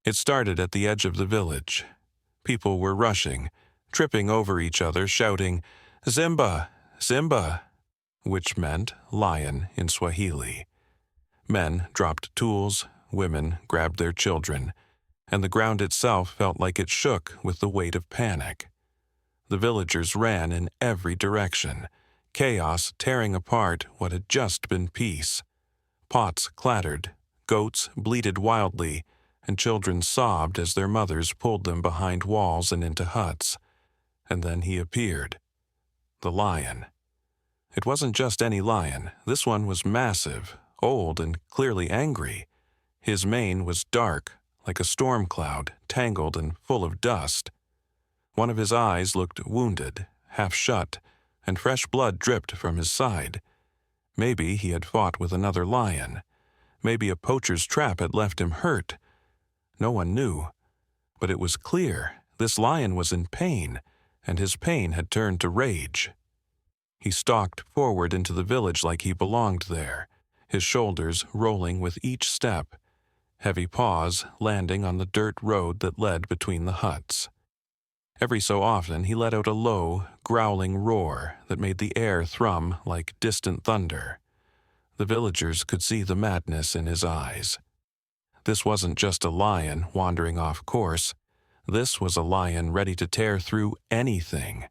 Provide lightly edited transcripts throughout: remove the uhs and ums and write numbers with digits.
It started at the edge of the village. People were rushing, tripping over each other, shouting, "Simba! Simba!" which meant lion in Swahili. Men dropped tools, women grabbed their children, and the ground itself felt like it shook with the weight of panic. The villagers ran in every direction, chaos tearing apart what had just been peace. Pots clattered, goats bleated wildly, and children sobbed as their mothers pulled them behind walls and into huts. And then he appeared. The lion. It wasn't just any lion. This one was massive, old, and clearly angry. His mane was dark, like a storm cloud, tangled and full of dust. One of his eyes looked wounded, half shut, and fresh blood dripped from his side. Maybe he had fought with another lion. Maybe a poacher's trap had left him hurt. No one knew. But it was clear this lion was in pain, and his pain had turned to rage. He stalked forward into the village like he belonged there, his shoulders rolling with each step, heavy paws landing on the dirt road that led between the huts. Every so often he let out a low, growling roar that made the air thrum like distant thunder. The villagers could see the madness in his eyes. This wasn't just a lion wandering off course. This was a lion ready to tear through anything.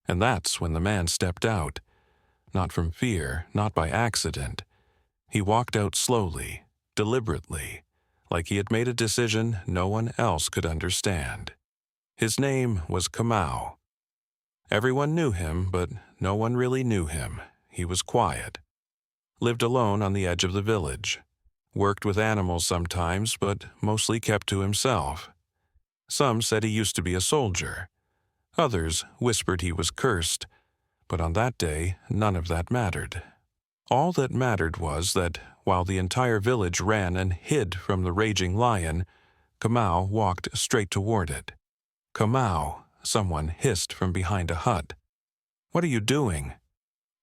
And that's when the man stepped out. Not from fear, not by accident. He walked out slowly, deliberately, like he had made a decision no one else could understand. His name was Kamau. Everyone knew him, but no one really knew him. He was quiet. Lived alone on the edge of the village. Worked with animals sometimes, but mostly kept to himself. Some said he used to be a soldier. Others whispered he was cursed, but on that day none of that mattered. All that mattered was that, while the entire village ran and hid from the raging lion, Kamau walked straight toward it. "Kamau," someone hissed from behind a hut. "What are you doing?"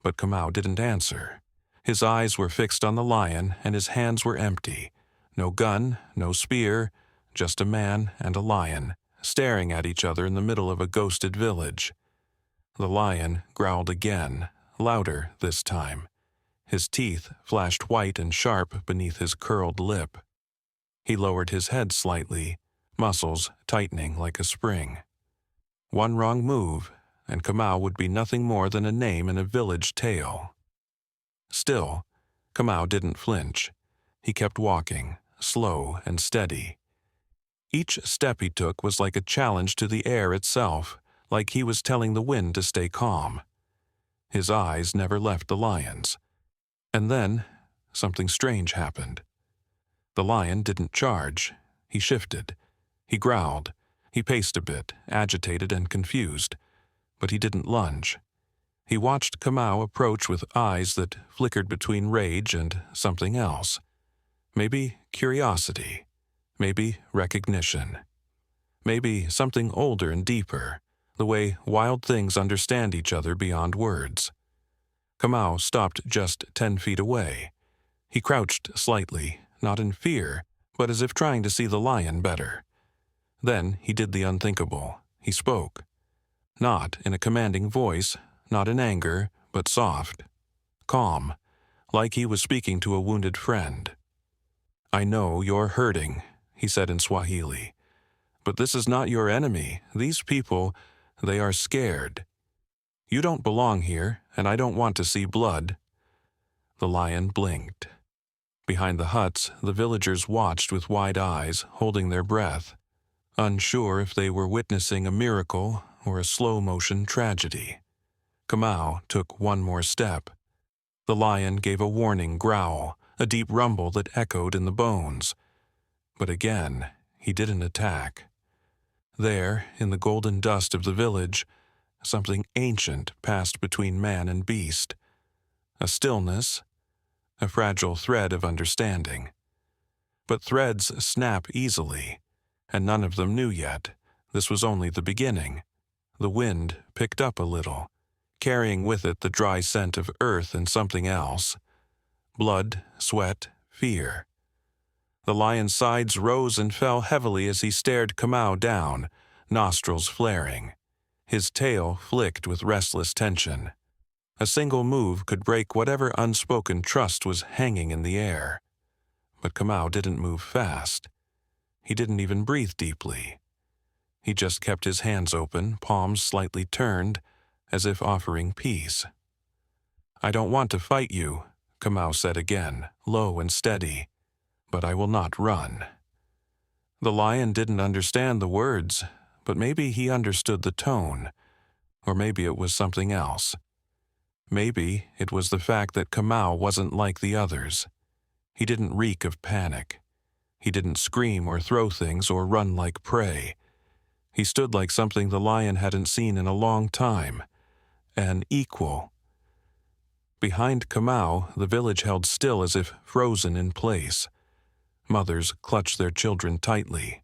But Kamau didn't answer. His eyes were fixed on the lion, and his hands were empty. No gun, no spear, just a man and a lion, staring at each other in the middle of a ghosted village. The lion growled again, louder this time. His teeth flashed white and sharp beneath his curled lip. He lowered his head slightly, muscles tightening like a spring. One wrong move, and Kamau would be nothing more than a name in a village tale. Still, Kamau didn't flinch. He kept walking, slow and steady. Each step he took was like a challenge to the air itself, like he was telling the wind to stay calm. His eyes never left the lion's. And then, something strange happened. The lion didn't charge. He shifted. He growled. He paced a bit, agitated and confused. But he didn't lunge. He watched Kamau approach with eyes that flickered between rage and something else. Maybe curiosity. Maybe recognition. Maybe something older and deeper, the way wild things understand each other beyond words. Kamau stopped just 10 feet away. He crouched slightly, not in fear, but as if trying to see the lion better. Then he did the unthinkable. He spoke. Not in a commanding voice, not in anger, but soft, calm, like he was speaking to a wounded friend. "I know you're hurting," he said in Swahili. "But this is not your enemy. These people, they are scared. You don't belong here, and I don't want to see blood." The lion blinked. Behind the huts, the villagers watched with wide eyes, holding their breath, unsure if they were witnessing a miracle or a slow-motion tragedy. Kamau took one more step. The lion gave a warning growl, a deep rumble that echoed in the bones. But again, he didn't attack. There, in the golden dust of the village, something ancient passed between man and beast. A stillness, a fragile thread of understanding. But threads snap easily, and none of them knew yet. This was only the beginning. The wind picked up a little, carrying with it the dry scent of earth and something else. Blood, sweat, fear. The lion's sides rose and fell heavily as he stared Kamau down, nostrils flaring. His tail flicked with restless tension. A single move could break whatever unspoken trust was hanging in the air. But Kamau didn't move fast. He didn't even breathe deeply. He just kept his hands open, palms slightly turned, as if offering peace. "I don't want to fight you," Kamau said again, low and steady, "but I will not run." The lion didn't understand the words, but maybe he understood the tone, or maybe it was something else. Maybe it was the fact that Kamau wasn't like the others. He didn't reek of panic. He didn't scream or throw things or run like prey. He stood like something the lion hadn't seen in a long time, an equal. Behind Kamau, the village held still as if frozen in place. Mothers clutched their children tightly.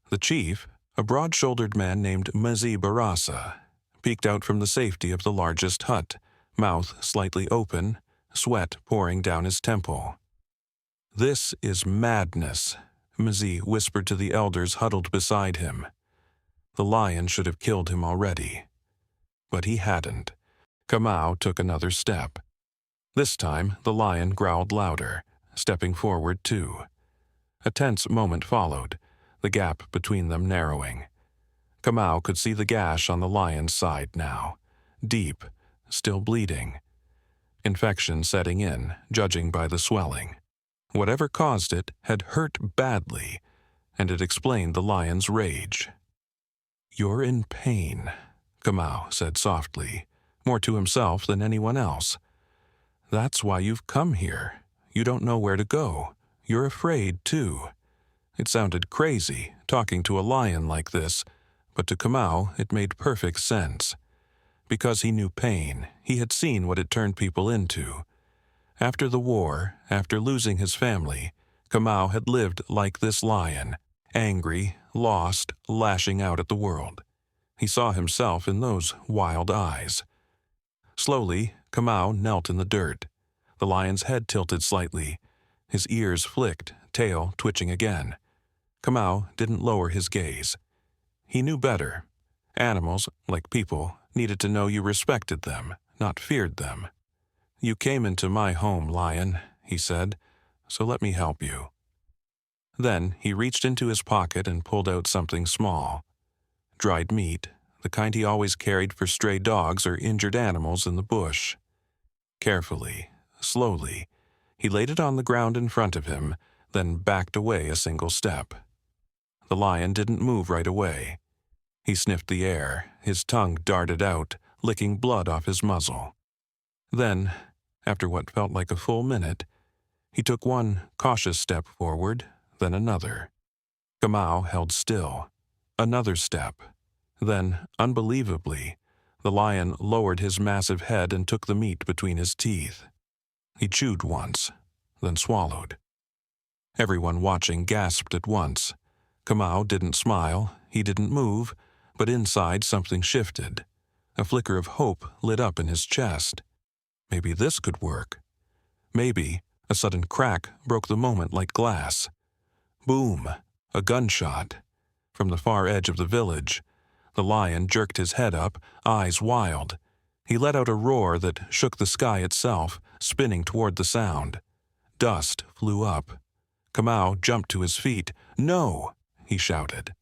The chief, a broad-shouldered man named Mzi Barasa, peeked out from the safety of the largest hut, mouth slightly open, sweat pouring down his temple. "This is madness," Mzi whispered to the elders huddled beside him. The lion should have killed him already. But he hadn't. Kamau took another step. This time, the lion growled louder, stepping forward too. A tense moment followed, the gap between them narrowing. Kamau could see the gash on the lion's side now, deep, still bleeding. Infection setting in, judging by the swelling. Whatever caused it had hurt badly, and it explained the lion's rage. "You're in pain," Kamau said softly, more to himself than anyone else. "That's why you've come here. You don't know where to go. You're afraid, too." It sounded crazy, talking to a lion like this, but to Kamau it made perfect sense. Because he knew pain, he had seen what it turned people into. After the war, after losing his family, Kamau had lived like this lion, angry, lost, lashing out at the world. He saw himself in those wild eyes. Slowly, Kamau knelt in the dirt. The lion's head tilted slightly. His ears flicked, tail twitching again. Kamau didn't lower his gaze. He knew better. Animals, like people, needed to know you respected them, not feared them. "You came into my home, lion," he said, "so let me help you." Then he reached into his pocket and pulled out something small. Dried meat, the kind he always carried for stray dogs or injured animals in the bush. Carefully, slowly, he laid it on the ground in front of him, then backed away a single step. The lion didn't move right away. He sniffed the air, his tongue darted out, licking blood off his muzzle. Then, after what felt like a full minute, he took one cautious step forward, then another. Kamau held still. Another step. Then, unbelievably, the lion lowered his massive head and took the meat between his teeth. He chewed once, then swallowed. Everyone watching gasped at once. Kamau didn't smile, he didn't move, but inside something shifted. A flicker of hope lit up in his chest. Maybe this could work. Maybe a sudden crack broke the moment like glass. Boom! A gunshot. From the far edge of the village, the lion jerked his head up, eyes wild. He let out a roar that shook the sky itself, spinning toward the sound. Dust flew up. Kamau jumped to his feet. "No!" he shouted.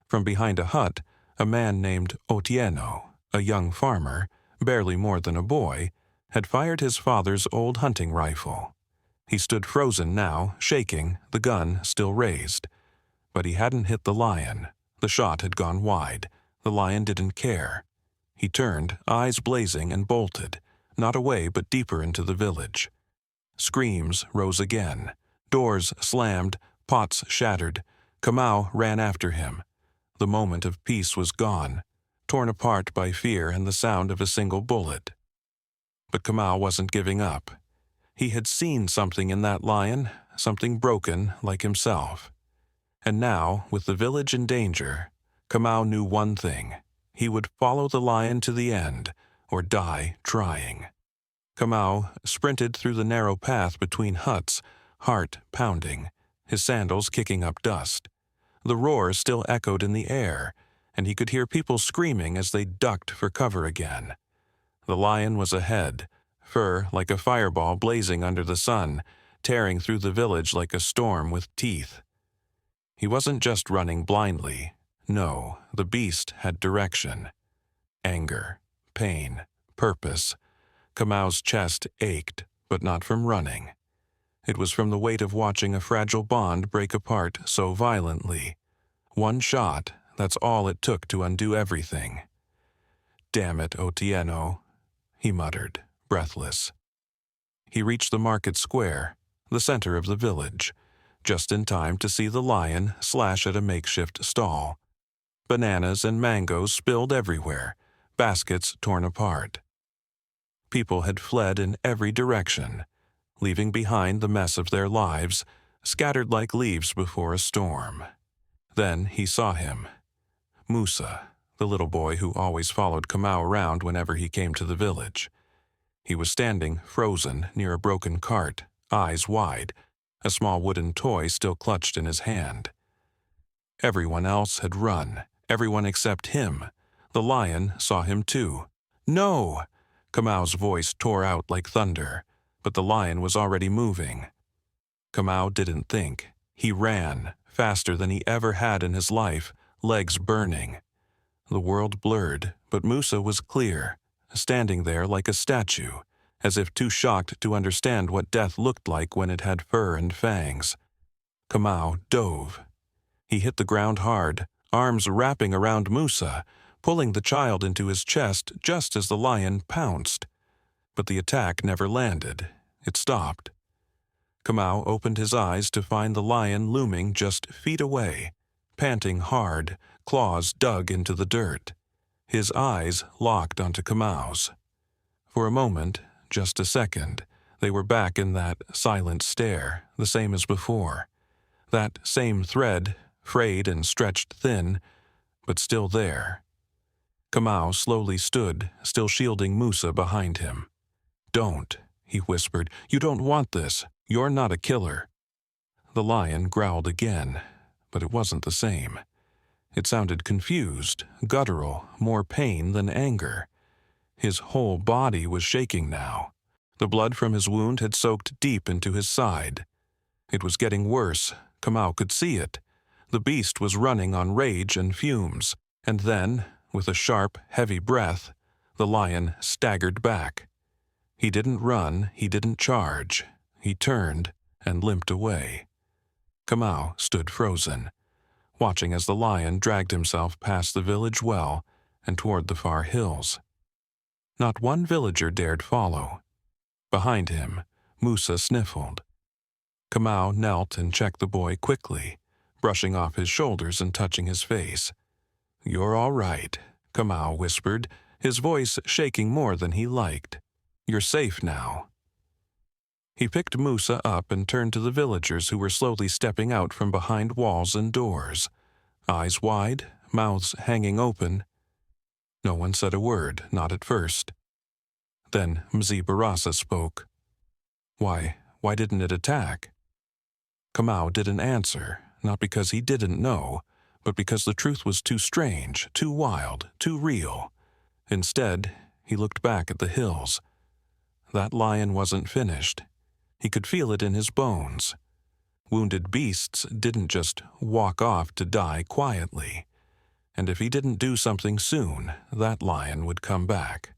From behind a hut, a man named Otieno, a young farmer, barely more than a boy, had fired his father's old hunting rifle. He stood frozen now, shaking, the gun still raised. But he hadn't hit the lion. The shot had gone wide. The lion didn't care. He turned, eyes blazing, and bolted, not away but deeper into the village. Screams rose again. Doors slammed, pots shattered. Kamau ran after him. The moment of peace was gone, torn apart by fear and the sound of a single bullet. But Kamau wasn't giving up. He had seen something in that lion, something broken like himself. And now, with the village in danger, Kamau knew one thing. He would follow the lion to the end, or die trying. Kamau sprinted through the narrow path between huts, heart pounding, his sandals kicking up dust. The roar still echoed in the air, and he could hear people screaming as they ducked for cover again. The lion was ahead, fur like a fireball blazing under the sun, tearing through the village like a storm with teeth. He wasn't just running blindly. No, the beast had direction. Anger, pain, purpose. Kamau's chest ached, but not from running. It was from the weight of watching a fragile bond break apart so violently. One shot, that's all it took to undo everything. "Damn it, Otieno," he muttered, breathless. He reached the market square, the center of the village, just in time to see the lion slash at a makeshift stall. Bananas and mangoes spilled everywhere, baskets torn apart. People had fled in every direction, leaving behind the mess of their lives, scattered like leaves before a storm. Then he saw him. Musa, the little boy who always followed Kamau around whenever he came to the village. He was standing, frozen, near a broken cart, eyes wide, a small wooden toy still clutched in his hand. Everyone else had run, everyone except him. The lion saw him too. "No!" Kamau's voice tore out like thunder, but the lion was already moving. Kamau didn't think. He ran, faster than he ever had in his life, legs burning. The world blurred, but Musa was clear, standing there like a statue, as if too shocked to understand what death looked like when it had fur and fangs. Kamau dove. He hit the ground hard, arms wrapping around Musa, pulling the child into his chest just as the lion pounced. But the attack never landed. It stopped. Kamau opened his eyes to find the lion looming just feet away, panting hard, claws dug into the dirt. His eyes locked onto Kamau's. For a moment, just a second, they were back in that silent stare, the same as before. That same thread, frayed and stretched thin, but still there. Kamau slowly stood, still shielding Musa behind him. "Don't," he whispered. "You don't want this. You're not a killer." The lion growled again, but it wasn't the same. It sounded confused, guttural, more pain than anger. His whole body was shaking now. The blood from his wound had soaked deep into his side. It was getting worse. Kamau could see it. The beast was running on rage and fumes, and then, with a sharp, heavy breath, the lion staggered back. He didn't run, he didn't charge. He turned and limped away. Kamau stood frozen, watching as the lion dragged himself past the village well and toward the far hills. Not one villager dared follow. Behind him, Musa sniffled. Kamau knelt and checked the boy quickly, brushing off his shoulders and touching his face. "You're all right," Kamau whispered, his voice shaking more than he liked. "You're safe now." He picked Musa up and turned to the villagers who were slowly stepping out from behind walls and doors, eyes wide, mouths hanging open. No one said a word, not at first. Then Mzee Barasa spoke. Why didn't it attack?" Kamau didn't answer, not because he didn't know, but because the truth was too strange, too wild, too real. Instead, he looked back at the hills. That lion wasn't finished. He could feel it in his bones. Wounded beasts didn't just walk off to die quietly. And if he didn't do something soon, that lion would come back.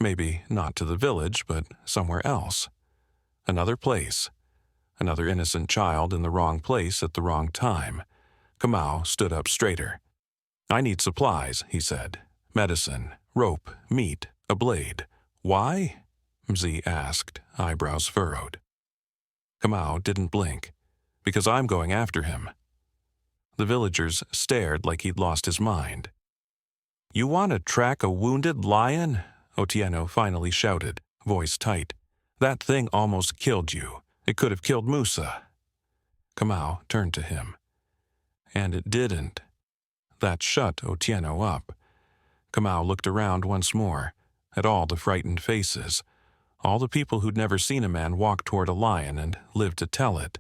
Maybe not to the village, but somewhere else. Another place. Another innocent child in the wrong place at the wrong time. Kamau stood up straighter. "I need supplies," he said. "Medicine, rope, meat, a blade." "Why?" Mzee asked, eyebrows furrowed. Kamau didn't blink. "Because I'm going after him." The villagers stared like he'd lost his mind. "You want to track a wounded lion?" Otieno finally shouted, voice tight. "That thing almost killed you. It could have killed Musa." Kamau turned to him. "And it didn't." That shut Otieno up. Kamau looked around once more, at all the frightened faces, all the people who'd never seen a man walk toward a lion and lived to tell it.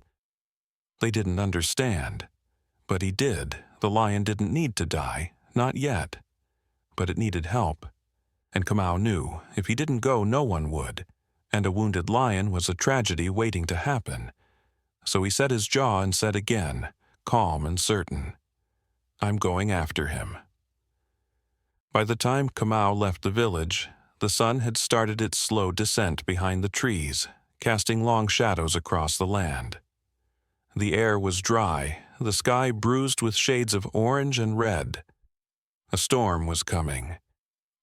They didn't understand. But he did. The lion didn't need to die, not yet. But it needed help. And Kamau knew if he didn't go, no one would. And a wounded lion was a tragedy waiting to happen. So he set his jaw and said again, calm and certain, "I'm going after him." By the time Kamau left the village, the sun had started its slow descent behind the trees, casting long shadows across the land. The air was dry, the sky bruised with shades of orange and red. A storm was coming.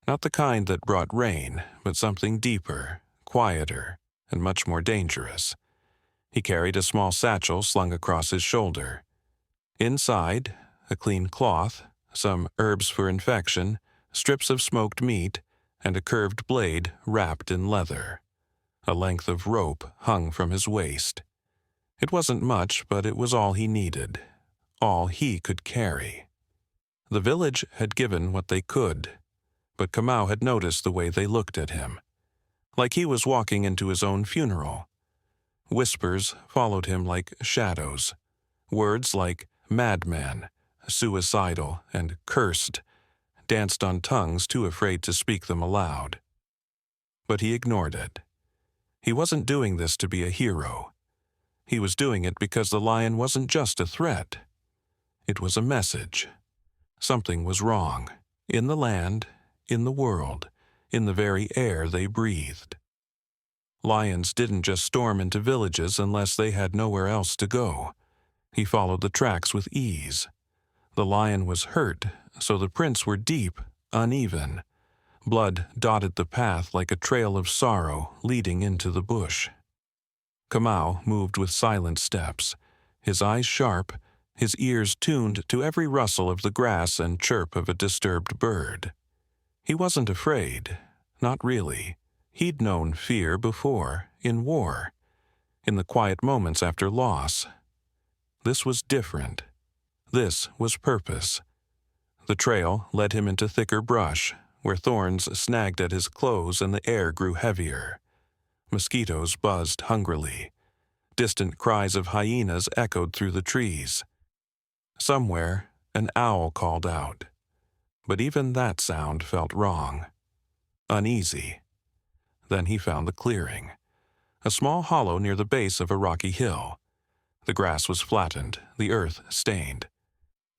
Not the kind that brought rain, but something deeper, quieter, and much more dangerous. He carried a small satchel slung across his shoulder. Inside, a clean cloth, some herbs for infection, strips of smoked meat, and a curved blade wrapped in leather. A length of rope hung from his waist. It wasn't much, but it was all he needed, all he could carry. The village had given what they could, but Kamau had noticed the way they looked at him, like he was walking into his own funeral. Whispers followed him like shadows. Words like madman, suicidal, and cursed danced on tongues too afraid to speak them aloud. But he ignored it. He wasn't doing this to be a hero. He was doing it because the lion wasn't just a threat. It was a message. Something was wrong, in the land, in the world, in the very air they breathed. Lions didn't just storm into villages unless they had nowhere else to go. He followed the tracks with ease. The lion was hurt, so the prints were deep, uneven. Blood dotted the path like a trail of sorrow leading into the bush. Kamau moved with silent steps, his eyes sharp, his ears tuned to every rustle of the grass and chirp of a disturbed bird. He wasn't afraid, not really. He'd known fear before, in war, in the quiet moments after loss. This was different. This was purpose. The trail led him into thicker brush, where thorns snagged at his clothes and the air grew heavier. Mosquitoes buzzed hungrily. Distant cries of hyenas echoed through the trees. Somewhere, an owl called out. But even that sound felt wrong. Uneasy. Then he found the clearing. A small hollow near the base of a rocky hill. The grass was flattened, the earth stained.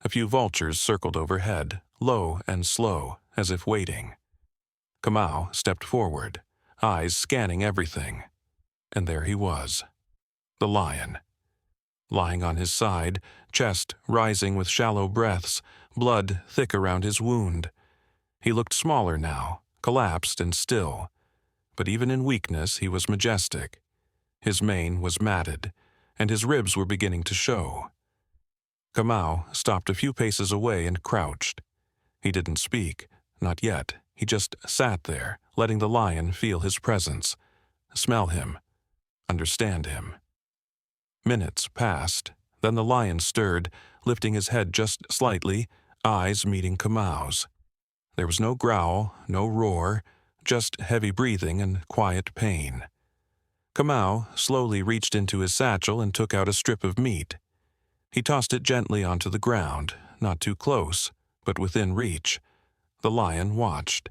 A few vultures circled overhead, low and slow, as if waiting. Kamau stepped forward, eyes scanning everything. And there he was. The lion. Lying on his side, chest rising with shallow breaths, blood thick around his wound. He looked smaller now, collapsed and still. But even in weakness he was majestic. His mane was matted, and his ribs were beginning to show. Kamau stopped a few paces away and crouched. He didn't speak, not yet. He just sat there, letting the lion feel his presence, smell him, understand him. Minutes passed, then the lion stirred, lifting his head just slightly, eyes meeting Kamau's. There was no growl, no roar, just heavy breathing and quiet pain. Kamau slowly reached into his satchel and took out a strip of meat. He tossed it gently onto the ground, not too close, but within reach. The lion watched.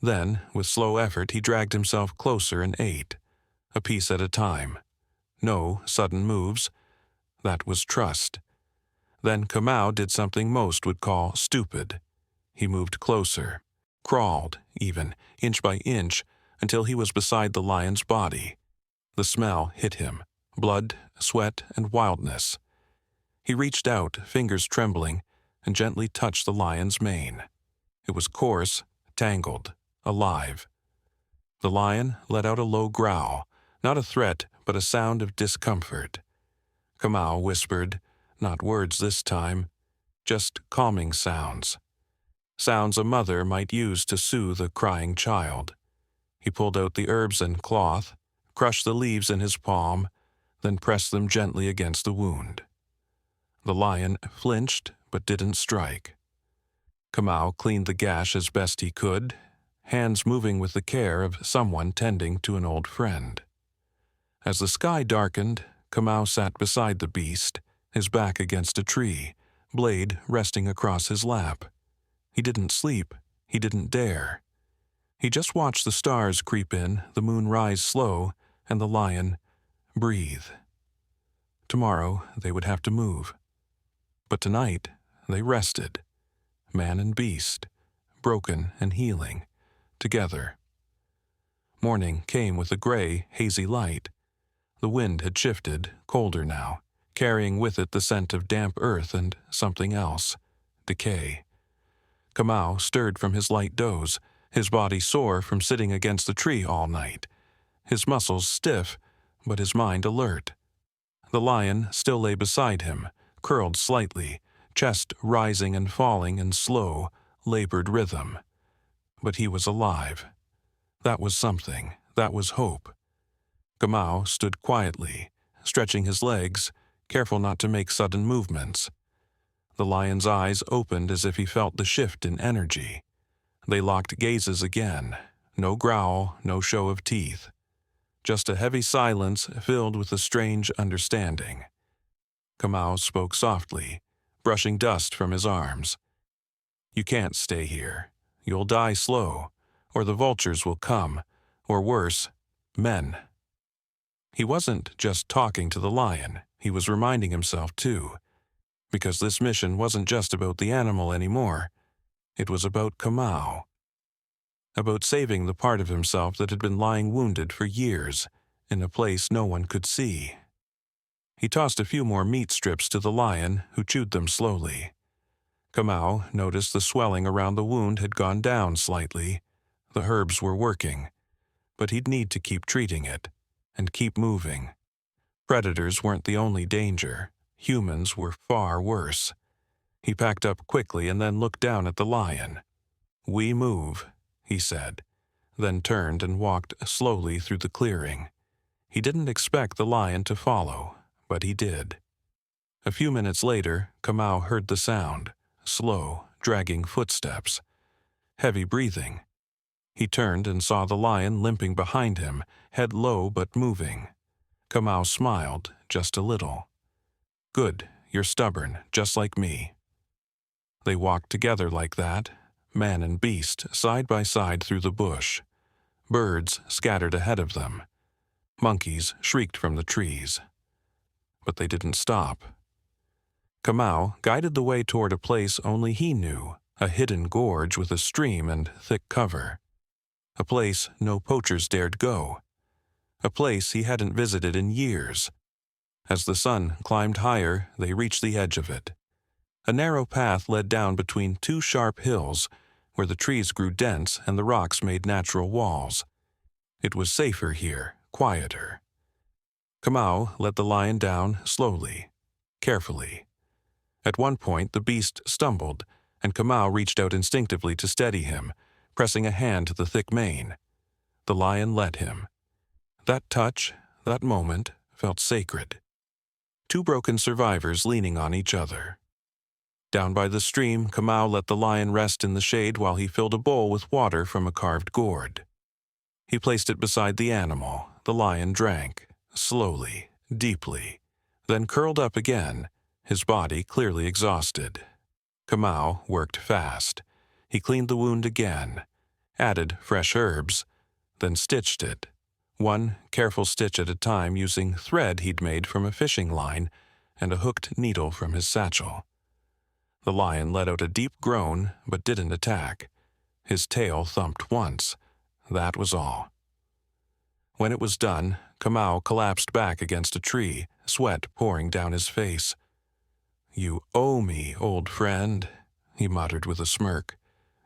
Then, with slow effort, he dragged himself closer and ate, a piece at a time. No sudden moves. That was trust. Then Kamau did something most would call stupid. He moved closer, crawled, even, inch by inch, until he was beside the lion's body. The smell hit him, blood, sweat, and wildness. He reached out, fingers trembling, and gently touched the lion's mane. It was coarse, tangled, alive. The lion let out a low growl, not a threat, but a sound of discomfort. Kamau whispered, not words this time, just calming sounds. Sounds a mother might use to soothe a crying child. He pulled out the herbs and cloth, crushed the leaves in his palm, then pressed them gently against the wound. The lion flinched but didn't strike. Kamau cleaned the gash as best he could, hands moving with the care of someone tending to an old friend. As the sky darkened, Kamau sat beside the beast, his back against a tree, blade resting across his lap. He didn't sleep. He didn't dare. He just watched the stars creep in, the moon rise slow, and the lion breathe. Tomorrow they would have to move. But tonight they rested, man and beast, broken and healing, together. Morning came with a gray, hazy light. The wind had shifted, colder now, carrying with it the scent of damp earth and something else, decay. Kamau stirred from his light doze, his body sore from sitting against the tree all night, his muscles stiff, but his mind alert. The lion still lay beside him, curled slightly, chest rising and falling in slow, labored rhythm. But he was alive. That was something. That was hope. Kamau stood quietly, stretching his legs, careful not to make sudden movements. The lion's eyes opened as if he felt the shift in energy. They locked gazes again. No growl, no show of teeth. Just a heavy silence filled with a strange understanding. Kamau spoke softly, brushing dust from his arms. "You can't stay here. You'll die slow, or the vultures will come, or worse, men." He wasn't just talking to the lion, he was reminding himself too, because this mission wasn't just about the animal anymore. It was about Kamau. About saving the part of himself that had been lying wounded for years, in a place no one could see. He tossed a few more meat strips to the lion, who chewed them slowly. Kamau noticed the swelling around the wound had gone down slightly. The herbs were working, but he'd need to keep treating it, and keep moving. Predators weren't the only danger. Humans were far worse. He packed up quickly and then looked down at the lion. "We move," he said, then turned and walked slowly through the clearing. He didn't expect the lion to follow, but he did. A few minutes later, Kamau heard the sound, slow, dragging footsteps, heavy breathing. He turned and saw the lion limping behind him, head low but moving. Kamau smiled, just a little. "Good, you're stubborn, just like me." They walked together like that, man and beast, side by side through the bush. Birds scattered ahead of them. Monkeys shrieked from the trees. But they didn't stop. Kamau guided the way toward a place only he knew, a hidden gorge with a stream and thick cover. A place no poachers dared go. A place he hadn't visited in years. As the sun climbed higher, they reached the edge of it. A narrow path led down between two sharp hills, where the trees grew dense and the rocks made natural walls. It was safer here, quieter. Kamau led the lion down slowly, carefully. At one point the beast stumbled, and Kamau reached out instinctively to steady him, pressing a hand to the thick mane. The lion let him. That touch, that moment, felt sacred. Two broken survivors leaning on each other. Down by the stream, Kamau let the lion rest in the shade while he filled a bowl with water from a carved gourd. He placed it beside the animal. The lion drank, slowly, deeply, then curled up again, his body clearly exhausted. Kamau worked fast. He cleaned the wound again, added fresh herbs, then stitched it, one careful stitch at a time using thread he'd made from a fishing line and a hooked needle from his satchel. The lion let out a deep groan but didn't attack. His tail thumped once. That was all. When it was done, Kamau collapsed back against a tree, sweat pouring down his face. "You owe me, old friend," he muttered with a smirk.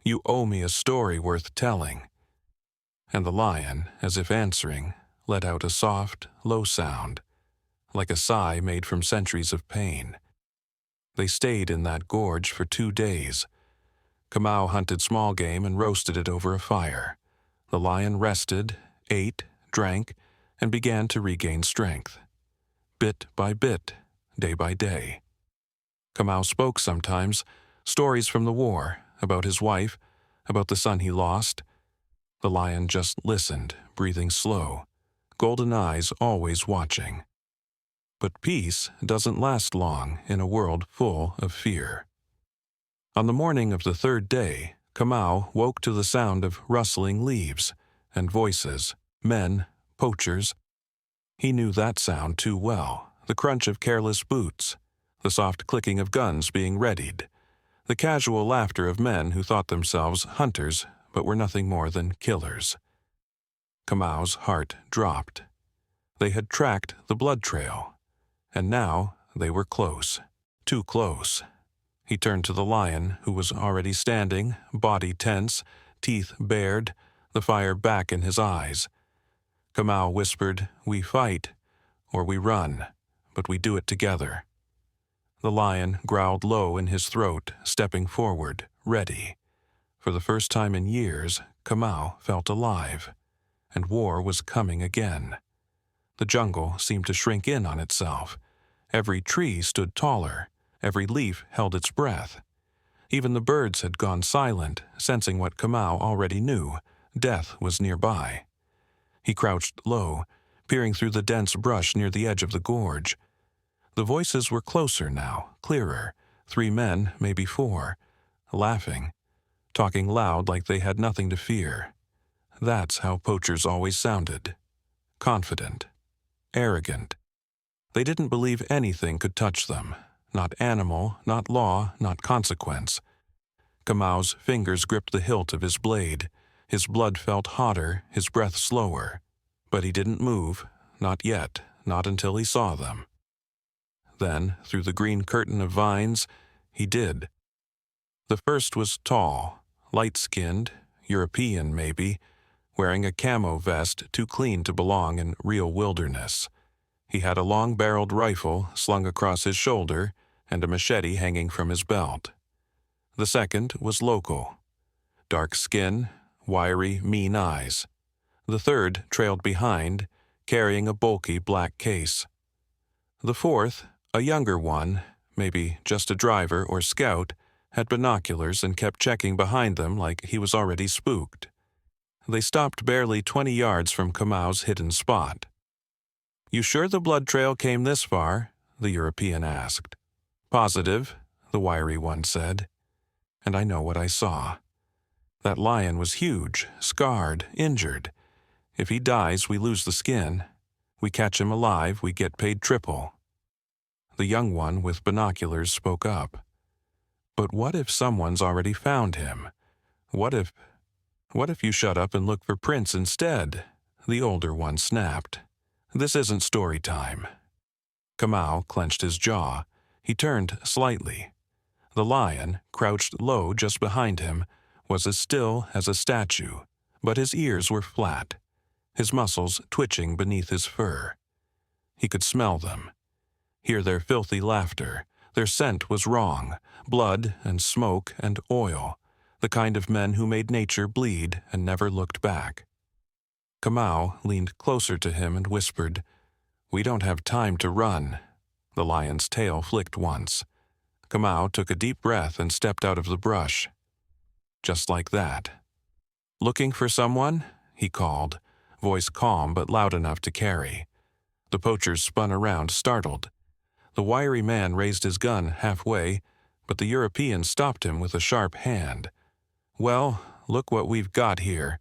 "You owe me a story worth telling." And the lion, as if answering, let out a soft, low sound, like a sigh made from centuries of pain. They stayed in that gorge for 2 days. Kamau hunted small game and roasted it over a fire. The lion rested, ate, drank, and began to regain strength. Bit by bit, day by day. Kamau spoke sometimes, stories from the war, about his wife, about the son he lost. The lion just listened, breathing slow, golden eyes always watching. But peace doesn't last long in a world full of fear. On the morning of the third day, Kamau woke to the sound of rustling leaves and voices, men, poachers. He knew that sound too well, the crunch of careless boots, the soft clicking of guns being readied, the casual laughter of men who thought themselves hunters but were nothing more than killers. Kamau's heart dropped. They had tracked the blood trail, and now they were close, too close. He turned to the lion, who was already standing, body tense, teeth bared, the fire back in his eyes. Kamau whispered, "We fight, or we run, but we do it together." The lion growled low in his throat, stepping forward, ready. For the first time in years, Kamau felt alive, and war was coming again. The jungle seemed to shrink in on itself. Every tree stood taller. Every leaf held its breath. Even the birds had gone silent, sensing what Kamau already knew: death was nearby. He crouched low, peering through the dense brush near the edge of the gorge. The voices were closer now, clearer, 3 men, maybe 4, laughing, talking loud like they had nothing to fear. That's how poachers always sounded. Confident, arrogant. They didn't believe anything could touch them. Not animal, not law, not consequence. Kamau's fingers gripped the hilt of his blade. His blood felt hotter, his breath slower. But he didn't move, not yet, not until he saw them. Then, through the green curtain of vines, he did. The first was tall, light-skinned, European maybe, wearing a camo vest too clean to belong in real wilderness. He had a long-barreled rifle slung across his shoulder and a machete hanging from his belt. The second was local. Dark skin, wiry, mean eyes. The third trailed behind, carrying a bulky black case. The fourth, a younger one, maybe just a driver or scout, had binoculars and kept checking behind them like he was already spooked. They stopped barely 20 yards from Kamau's hidden spot. "You sure the blood trail came this far?" the European asked. "Positive," the wiry one said. "And I know what I saw. That lion was huge, scarred, injured. If he dies, we lose the skin. We catch him alive, we get paid triple." The young one with binoculars spoke up. "But what if someone's already found him? What if you shut up and look for prints instead?" the older one snapped. "This isn't story time." Kamau clenched his jaw. He turned slightly. The lion, crouched low just behind him, was as still as a statue, but his ears were flat, his muscles twitching beneath his fur. He could smell them, hear their filthy laughter. Their scent was wrong, blood and smoke and oil, the kind of men who made nature bleed and never looked back. Kamau leaned closer to him and whispered, "We don't have time to run." The lion's tail flicked once. Kamau took a deep breath and stepped out of the brush. Just like that. "Looking for someone?" he called, voice calm but loud enough to carry. The poachers spun around, startled. The wiry man raised his gun halfway, but the European stopped him with a sharp hand. "Well, look what we've got here."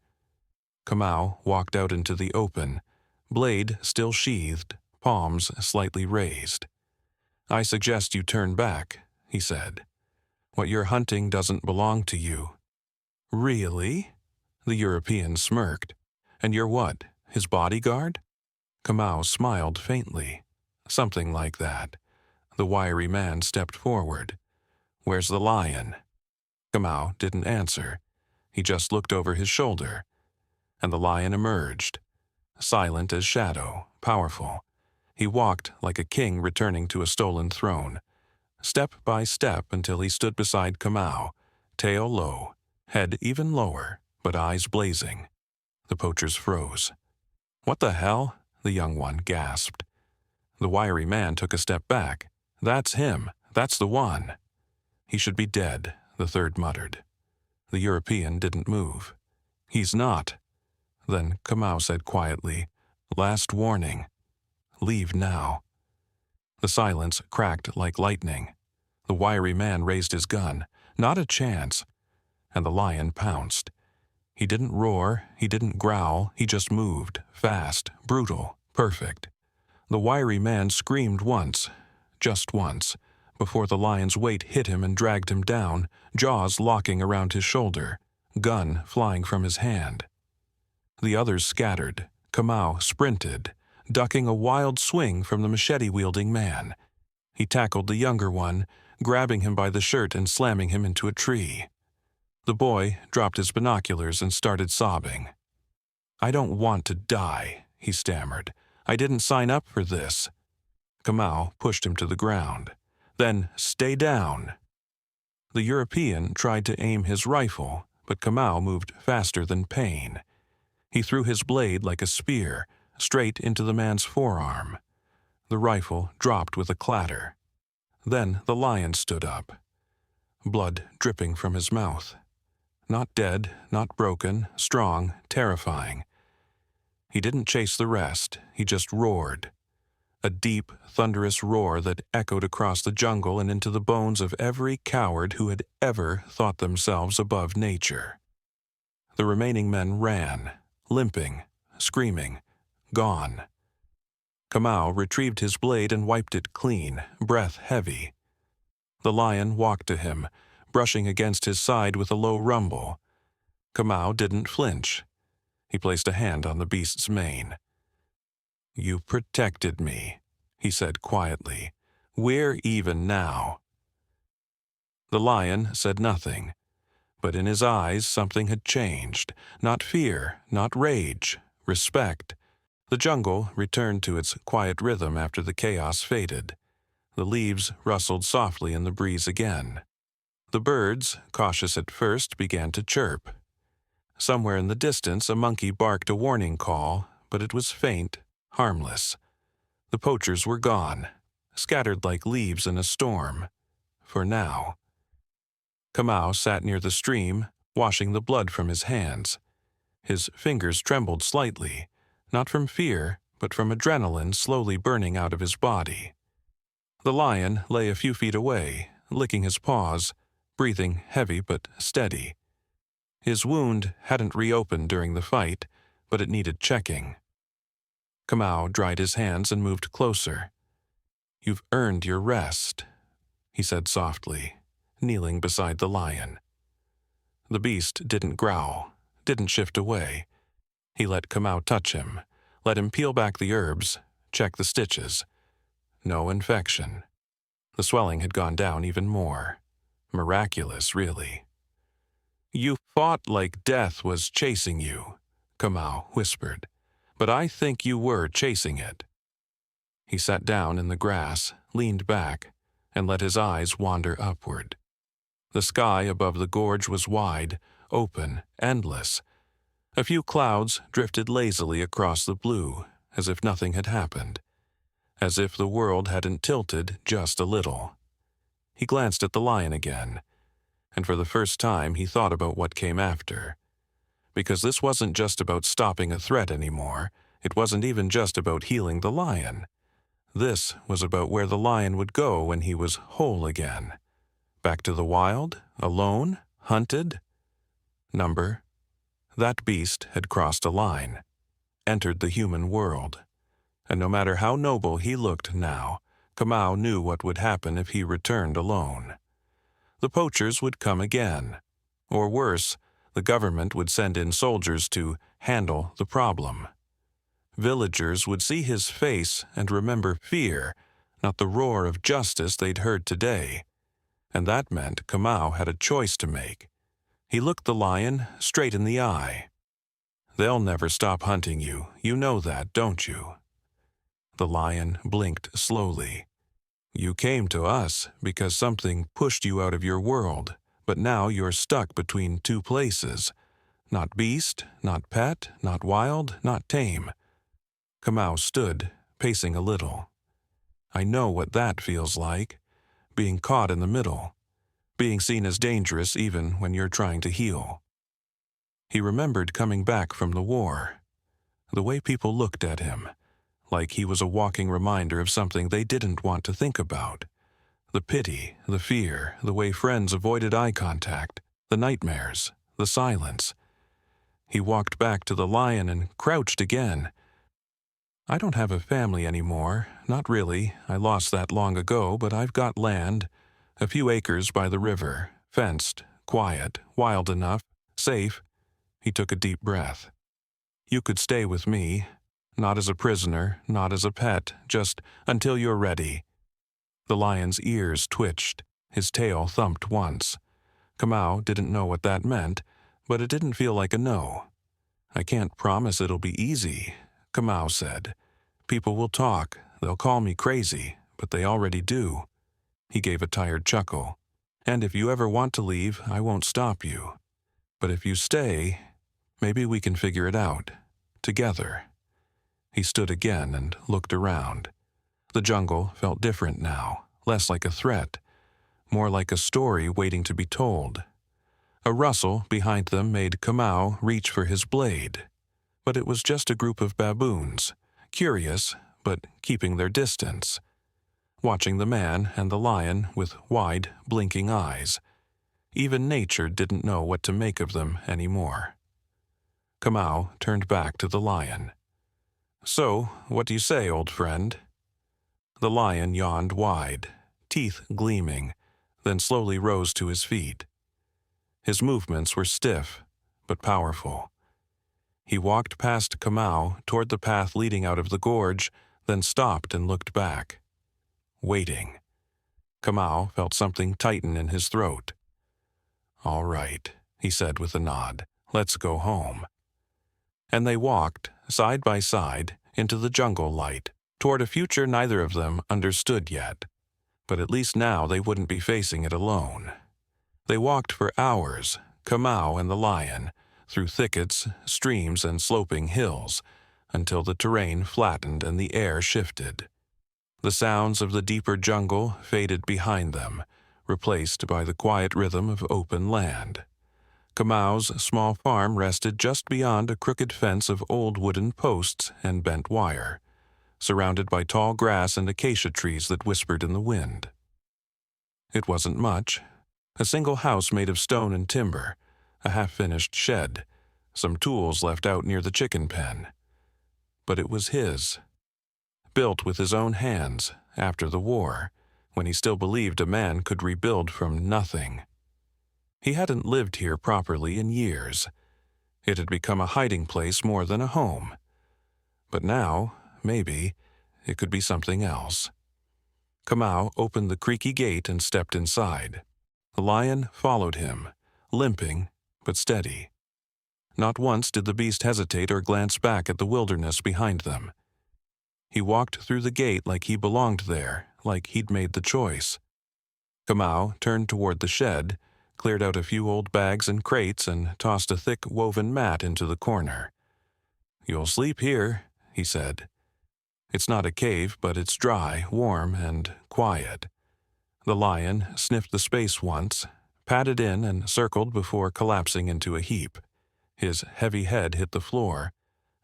Kamau walked out into the open, blade still sheathed, palms slightly raised. "I suggest you turn back," he said. "What you're hunting doesn't belong to you." "Really?" The European smirked. "And you're what, his bodyguard?" Kamau smiled faintly. "Something like that." The wiry man stepped forward. "Where's the lion?" Kamau didn't answer. He just looked over his shoulder. And the lion emerged. Silent as shadow, powerful. He walked like a king returning to a stolen throne, step by step until he stood beside Kamau, tail low, head even lower, but eyes blazing. The poachers froze. "What the hell?" the young one gasped. The wiry man took a step back. "That's him. That's the one." "He should be dead," the third muttered. The European didn't move. "He's not." Then Kamau said quietly, "Last warning. Leave now." The silence cracked like lightning. The wiry man raised his gun. Not a chance. And the lion pounced. He didn't roar, he didn't growl, he just moved, fast, brutal, perfect. The wiry man screamed once, just once, before the lion's weight hit him and dragged him down, jaws locking around his shoulder, gun flying from his hand. The others scattered. Kamau sprinted, ducking a wild swing from the machete-wielding man. He tackled the younger one, grabbing him by the shirt and slamming him into a tree. The boy dropped his binoculars and started sobbing. "I don't want to die," he stammered. "I didn't sign up for this." Kamau pushed him to the ground. "Then stay down." The European tried to aim his rifle, but Kamau moved faster than pain. He threw his blade like a spear, straight into the man's forearm. The rifle dropped with a clatter. Then the lion stood up, blood dripping from his mouth. Not dead, not broken, strong, terrifying. He didn't chase the rest, he just roared. A deep, thunderous roar that echoed across the jungle and into the bones of every coward who had ever thought themselves above nature. The remaining men ran, limping, screaming, gone. Kamau retrieved his blade and wiped it clean, breath heavy. The lion walked to him, brushing against his side with a low rumble. Kamau didn't flinch. He placed a hand on the beast's mane. "You protected me," he said quietly. "We're even now." The lion said nothing, but in his eyes something had changed. Not fear, not rage, respect. The jungle returned to its quiet rhythm after the chaos faded. The leaves rustled softly in the breeze again. The birds, cautious at first, began to chirp. Somewhere in the distance a monkey barked a warning call, but it was faint, harmless. The poachers were gone, scattered like leaves in a storm. For now. Kamau sat near the stream, washing the blood from his hands. His fingers trembled slightly, not from fear, but from adrenaline slowly burning out of his body. The lion lay a few feet away, licking his paws, breathing heavy but steady. His wound hadn't reopened during the fight, but it needed checking. Kamau dried his hands and moved closer. "You've earned your rest," he said softly, kneeling beside the lion. The beast didn't growl, didn't shift away. He let Kamau touch him, let him peel back the herbs, check the stitches. No infection. The swelling had gone down even more. Miraculous, really. "You fought like death was chasing you," Kamau whispered. "But I think you were chasing it." He sat down in the grass, leaned back, and let his eyes wander upward. The sky above the gorge was wide, open, endless. A few clouds drifted lazily across the blue, as if nothing had happened, as if the world hadn't tilted just a little. He glanced at the lion again, and for the first time he thought about what came after. Because this wasn't just about stopping a threat anymore, it wasn't even just about healing the lion. This was about where the lion would go when he was whole again. Back to the wild, alone, hunted. Number. That beast had crossed a line, entered the human world. And no matter how noble he looked now, Kamau knew what would happen if he returned alone. The poachers would come again. Or worse, the government would send in soldiers to handle the problem. Villagers would see his face and remember fear, not the roar of justice they'd heard today. And that meant Kamau had a choice to make. He looked the lion straight in the eye. "They'll never stop hunting you. You know that, don't you?" The lion blinked slowly. "You came to us because something pushed you out of your world, but now you're stuck between two places. Not beast, not pet, not wild, not tame." Kamau stood, pacing a little. "I know what that feels like, being caught in the middle, being seen as dangerous even when you're trying to heal." He remembered coming back from the war, the way people looked at him, like he was a walking reminder of something they didn't want to think about. The pity, the fear, the way friends avoided eye contact, the nightmares, the silence. He walked back to the lion and crouched again. "I don't have a family anymore. Not really. I lost that long ago, but I've got land. A few acres by the river, fenced, quiet, wild enough, safe." He took a deep breath. "You could stay with me. Not as a prisoner, not as a pet, just until you're ready." The lion's ears twitched. His tail thumped once. Kamau didn't know what that meant, but it didn't feel like a no. "I can't promise it'll be easy," Kamau said. "People will talk. They'll call me crazy, but they already do." He gave a tired chuckle. "And if you ever want to leave, I won't stop you. But if you stay, maybe we can figure it out. Together." He stood again and looked around. The jungle felt different now, less like a threat, more like a story waiting to be told. A rustle behind them made Kamau reach for his blade. But it was just a group of baboons, curious, but keeping their distance, watching the man and the lion with wide, blinking eyes. Even nature didn't know what to make of them anymore. Kamau turned back to the lion. "So, what do you say, old friend?" The lion yawned wide, teeth gleaming, then slowly rose to his feet. His movements were stiff, but powerful. He walked past Kamau toward the path leading out of the gorge, then stopped and looked back. Waiting. Kamau felt something tighten in his throat. "All right," he said with a nod. "Let's go home." And they walked, side by side, into the jungle light, toward a future neither of them understood yet. But at least now they wouldn't be facing it alone. They walked for hours, Kamau and the lion, through thickets, streams, and sloping hills, until the terrain flattened and the air shifted. The sounds of the deeper jungle faded behind them, replaced by the quiet rhythm of open land. Kamau's small farm rested just beyond a crooked fence of old wooden posts and bent wire, surrounded by tall grass and acacia trees that whispered in the wind. It wasn't much. A single house made of stone and timber, a half-finished shed, some tools left out near the chicken pen. But it was his. Built with his own hands after the war, when he still believed a man could rebuild from nothing. He hadn't lived here properly in years. It had become a hiding place more than a home. But now, maybe, it could be something else. Kamau opened the creaky gate and stepped inside. The lion followed him, limping but steady. Not once did the beast hesitate or glance back at the wilderness behind them. He walked through the gate like he belonged there, like he'd made the choice. Kamau turned toward the shed, cleared out a few old bags and crates, and tossed a thick woven mat into the corner. "You'll sleep here," he said. "It's not a cave, but it's dry, warm, and quiet." The lion sniffed the space once, padded in and circled before collapsing into a heap. His heavy head hit the floor,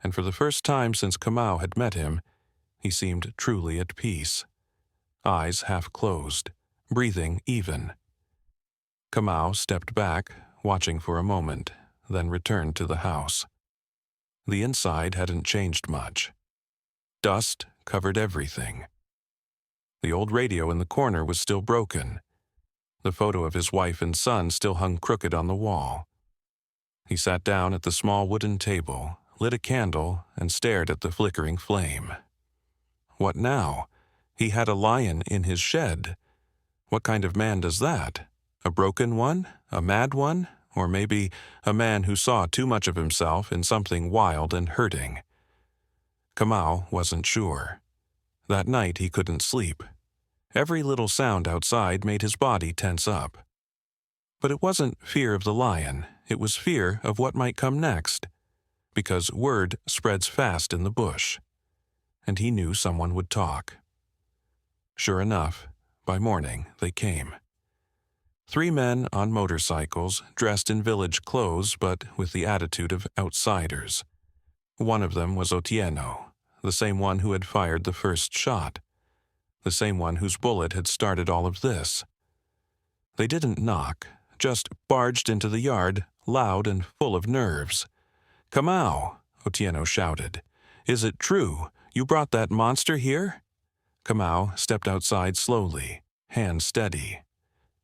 and for the first time since Kamau had met him, he seemed truly at peace. Eyes half closed, breathing even. Kamau stepped back, watching for a moment, then returned to the house. The inside hadn't changed much. Dust covered everything. The old radio in the corner was still broken. The photo of his wife and son still hung crooked on the wall. He sat down at the small wooden table, lit a candle, and stared at the flickering flame. What now? He had a lion in his shed. What kind of man does that? A broken one? A mad one? Or maybe a man who saw too much of himself in something wild and hurting? Kamau wasn't sure. That night he couldn't sleep. Every little sound outside made his body tense up. But it wasn't fear of the lion, it was fear of what might come next. Because word spreads fast in the bush. And he knew someone would talk. Sure enough, by morning they came. 3 men on motorcycles, dressed in village clothes but with the attitude of outsiders. One of them was Otieno, the same one who had fired the first shot, the same one whose bullet had started all of this. They didn't knock, just barged into the yard, loud and full of nerves. "Kamau," Otieno shouted. "Is it true? You brought that monster here?" Kamau stepped outside slowly, hands steady.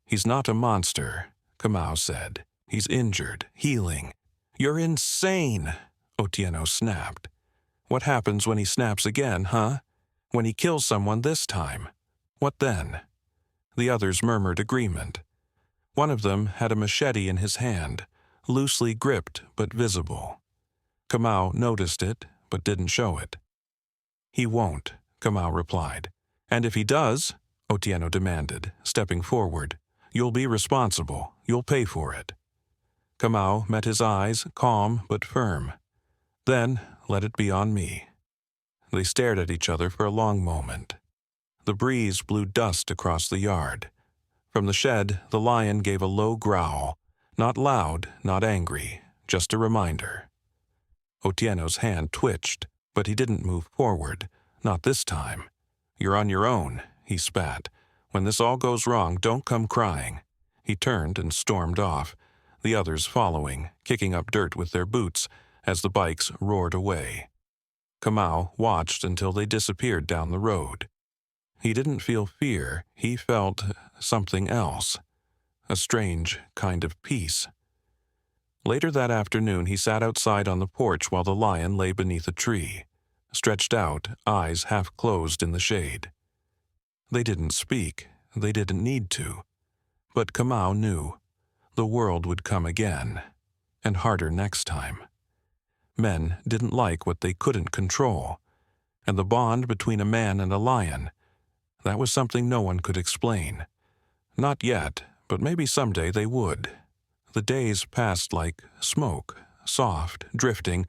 "He's not a monster," Kamau said. "He's injured, healing." "You're insane," Otieno snapped. "What happens when he snaps again, huh? When he kills someone this time? What then?" The others murmured agreement. One of them had a machete in his hand, loosely gripped but visible. Kamau noticed it, but didn't show it. "He won't," Kamau replied. "And if he does," Otieno demanded, stepping forward, "you'll be responsible. You'll pay for it." Kamau met his eyes, calm but firm. "Then let it be on me." They stared at each other for a long moment. The breeze blew dust across the yard. From the shed, the lion gave a low growl, not loud, not angry, just a reminder. Otieno's hand twitched, but he didn't move forward, not this time. "You're on your own," he spat. "When this all goes wrong, don't come crying." He turned and stormed off, the others following, kicking up dirt with their boots as the bikes roared away. Kamau watched until they disappeared down the road. He didn't feel fear, he felt something else, a strange kind of peace. Later that afternoon he sat outside on the porch while the lion lay beneath a tree, stretched out, eyes half closed in the shade. They didn't speak, they didn't need to. But Kamau knew. The world would come again, and harder next time. Men didn't like what they couldn't control, and the bond between a man and a lion, that was something no one could explain. Not yet, but maybe someday they would. The days passed like smoke, soft, drifting,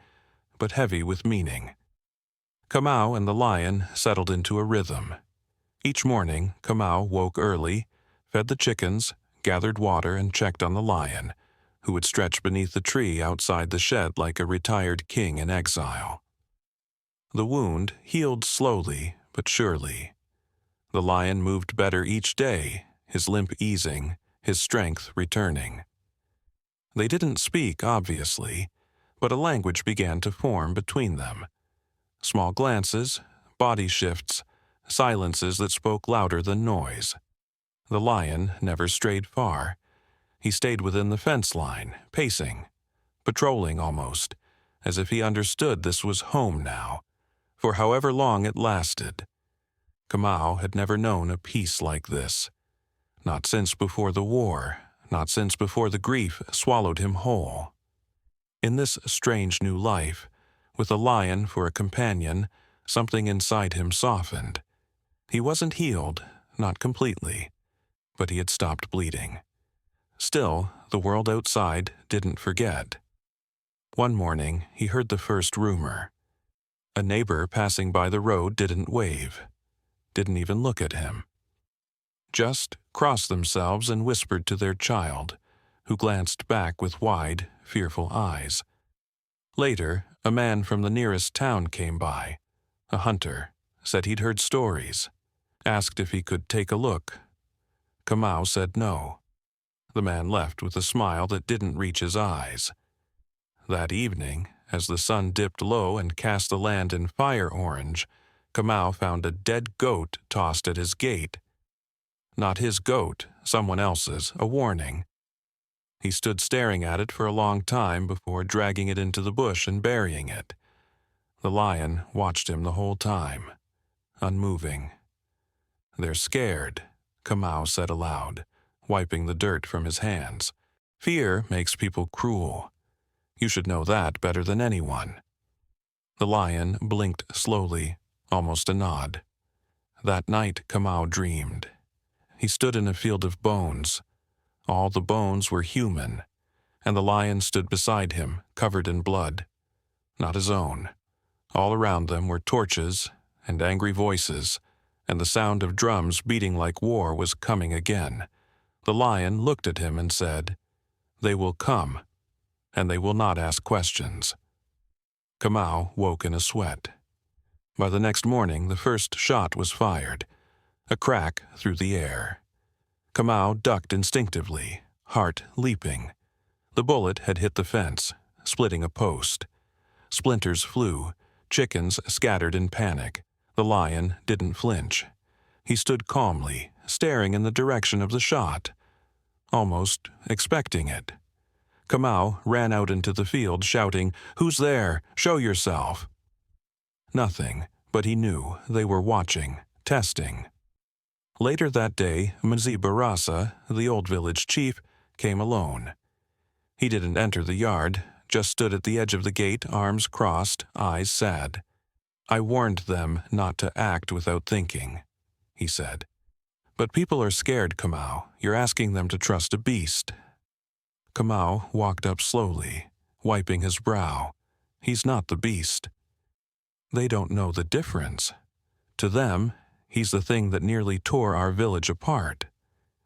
but heavy with meaning. Kamau and the lion settled into a rhythm. Each morning, Kamau woke early, fed the chickens, gathered water, and checked on the lion, who would stretch beneath the tree outside the shed like a retired king in exile. The wound healed slowly but surely. The lion moved better each day, his limp easing, his strength returning. They didn't speak, obviously, but a language began to form between them. Small glances, body shifts, silences that spoke louder than noise. The lion never strayed far. He stayed within the fence line, pacing, patrolling almost, as if he understood this was home now, for however long it lasted. Kamau had never known a peace like this. Not since before the war, not since before the grief swallowed him whole. In this strange new life, with a lion for a companion, something inside him softened. He wasn't healed, not completely, but he had stopped bleeding. Still, the world outside didn't forget. One morning, he heard the first rumor. A neighbor passing by the road didn't wave, didn't even look at him. Just crossed themselves and whispered to their child, who glanced back with wide, fearful eyes. Later, a man from the nearest town came by, a hunter, said he'd heard stories, asked if he could take a look. Kamau said no. The man left with a smile that didn't reach his eyes. That evening, as the sun dipped low and cast the land in fire orange, Kamau found a dead goat tossed at his gate. Not his goat, someone else's, a warning. He stood staring at it for a long time before dragging it into the bush and burying it. The lion watched him the whole time, unmoving. "They're scared," Kamau said aloud, wiping the dirt from his hands. "Fear makes people cruel. You should know that better than anyone." The lion blinked slowly, almost a nod. That night Kamau dreamed. He stood in a field of bones. All the bones were human, and the lion stood beside him, covered in blood. Not his own. All around them were torches and angry voices, and the sound of drums beating like war was coming again. The lion looked at him and said, "They will come, and they will not ask questions." Kamau woke in a sweat. By the next morning, the first shot was fired, a crack through the air. Kamau ducked instinctively, heart leaping. The bullet had hit the fence, splitting a post. Splinters flew, chickens scattered in panic. The lion didn't flinch. He stood calmly, staring in the direction of the shot, almost expecting it. Kamau ran out into the field, shouting, "Who's there? Show yourself!" Nothing, but he knew they were watching, testing. Later that day, Mzibarasa, the old village chief, came alone. He didn't enter the yard, just stood at the edge of the gate, arms crossed, eyes sad. "I warned them not to act without thinking," he said. "But people are scared, Kamau. You're asking them to trust a beast." Kamau walked up slowly, wiping his brow. He's not the beast. They don't know the difference. To them, he's the thing that nearly tore our village apart.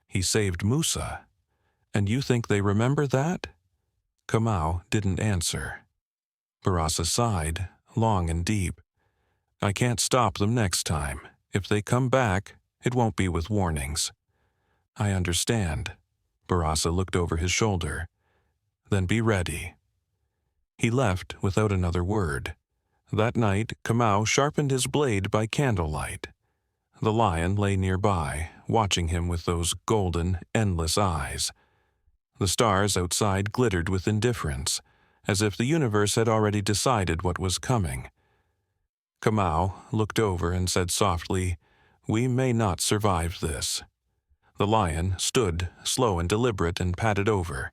He saved Musa. And you think they remember that? Kamau didn't answer. Barasa sighed, long and deep. "I can't stop them next time. If they come back, it won't be with warnings." "I understand." Barasa looked over his shoulder. "Then be ready." He left without another word. That night, Kamau sharpened his blade by candlelight. The lion lay nearby, watching him with those golden, endless eyes. The stars outside glittered with indifference, as if the universe had already decided what was coming. Kamau looked over and said softly, "We may not survive this." The lion stood, slow and deliberate, and padded over.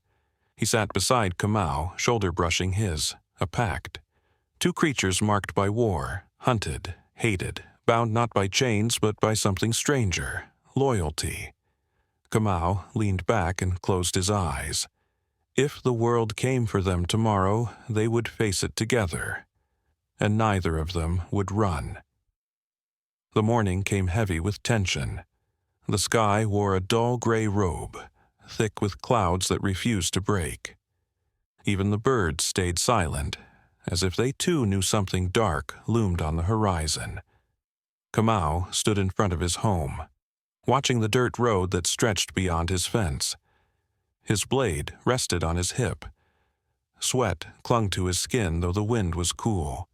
He sat beside Kamau, shoulder brushing his, a pact. Two creatures marked by war, hunted, hated, bound not by chains but by something stranger, loyalty. Kamau leaned back and closed his eyes. If the world came for them tomorrow, they would face it together, and neither of them would run. The morning came heavy with tension. The sky wore a dull gray robe, thick with clouds that refused to break. Even the birds stayed silent, as if they too knew something dark loomed on the horizon. Kamau stood in front of his home, watching the dirt road that stretched beyond his fence. His blade rested on his hip. Sweat clung to his skin, though the wind was cool.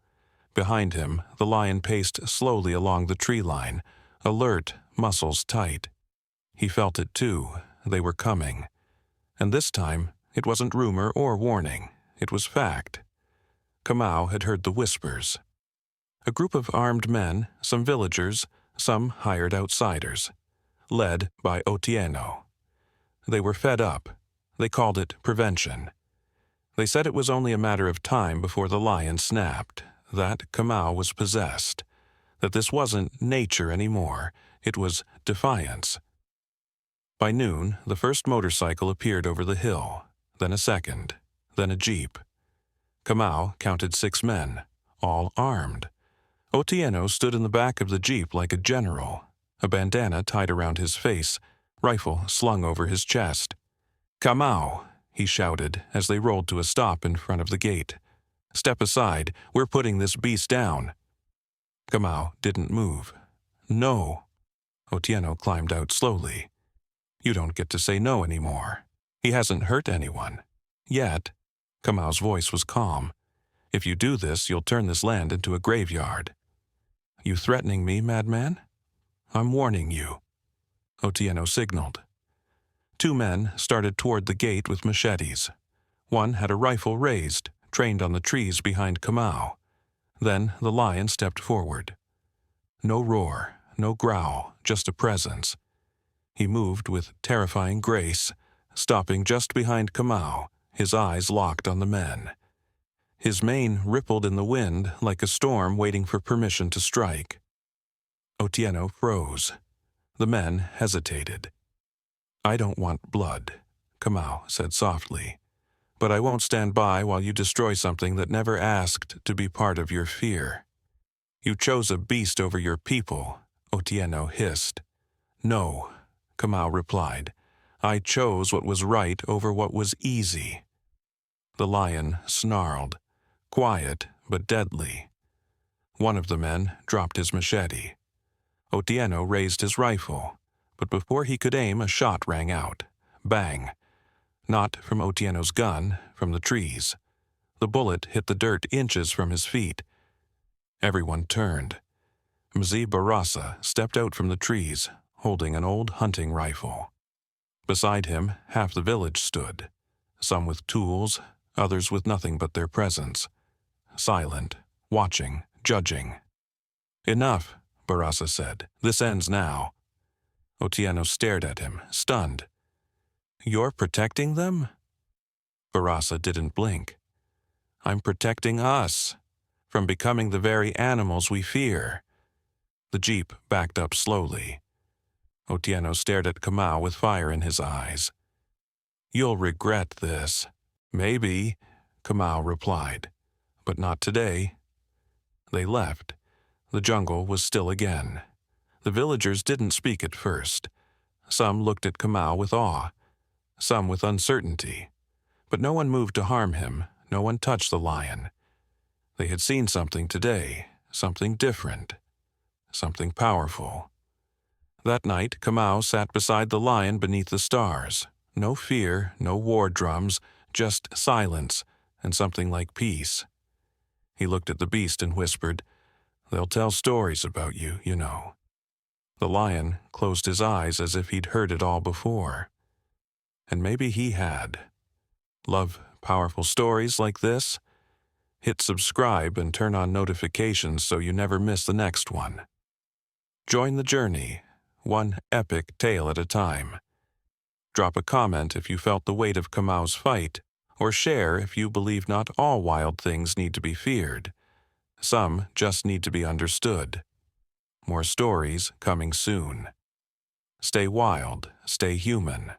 Behind him, the lion paced slowly along the tree line, alert, muscles tight. He felt it too. They were coming. And this time, it wasn't rumor or warning. It was fact. Kamau had heard the whispers. A group of armed men, some villagers, some hired outsiders, led by Otieno. They were fed up. They called it prevention. They said it was only a matter of time before the lion snapped, that Kamau was possessed, that this wasn't nature anymore, it was defiance. By noon, the first motorcycle appeared over the hill, then a second, then a jeep. Kamau counted 6 men, all armed. Otieno stood in the back of the jeep like a general, a bandana tied around his face, rifle slung over his chest. "Kamau!" he shouted as they rolled to a stop in front of the gate. "Step aside, we're putting this beast down." Kamau didn't move. "No." Otieno climbed out slowly. "You don't get to say no anymore. He hasn't hurt anyone. Yet." Kamau's voice was calm. "If you do this, you'll turn this land into a graveyard." "You threatening me, madman?" "I'm warning you." Otieno signaled. 2 men started toward the gate with machetes. One had a rifle raised, trained on the trees behind Kamau. Then the lion stepped forward. No roar, no growl, just a presence. He moved with terrifying grace, stopping just behind Kamau, his eyes locked on the men. His mane rippled in the wind like a storm waiting for permission to strike. Otieno froze. The men hesitated. "I don't want blood," Kamau said softly. "But I won't stand by while you destroy something that never asked to be part of your fear." "You chose a beast over your people," Otieno hissed. "No," Kamau replied. "I chose what was right over what was easy." The lion snarled, quiet but deadly. One of the men dropped his machete. Otieno raised his rifle, but before he could aim, a shot rang out. Bang! Not from Otieno's gun, from the trees. The bullet hit the dirt inches from his feet. Everyone turned. Mzee Barasa stepped out from the trees, holding an old hunting rifle. Beside him, half the village stood, some with tools, others with nothing but their presence. Silent, watching, judging. "Enough," Barasa said. "This ends now." Otieno stared at him, stunned. "You're protecting them?" Barasa didn't blink. "I'm protecting us from becoming the very animals we fear." The jeep backed up slowly. Otieno stared at Kamau with fire in his eyes. "You'll regret this." "Maybe," Kamau replied, "but not today." They left. The jungle was still again. The villagers didn't speak at first. Some looked at Kamau with awe, some with uncertainty. But no one moved to harm him, no one touched the lion. They had seen something today, something different, something powerful. That night, Kamau sat beside the lion beneath the stars. No fear, no war drums, just silence and something like peace. He looked at the beast and whispered, "They'll tell stories about you, you know." The lion closed his eyes as if he'd heard it all before. And maybe he had. Love powerful stories like this? Hit subscribe and turn on notifications so you never miss the next one. Join the journey, one epic tale at a time. Drop a comment if you felt the weight of Kamau's fight, or share if you believe not all wild things need to be feared. Some just need to be understood. More stories coming soon. Stay wild, stay human.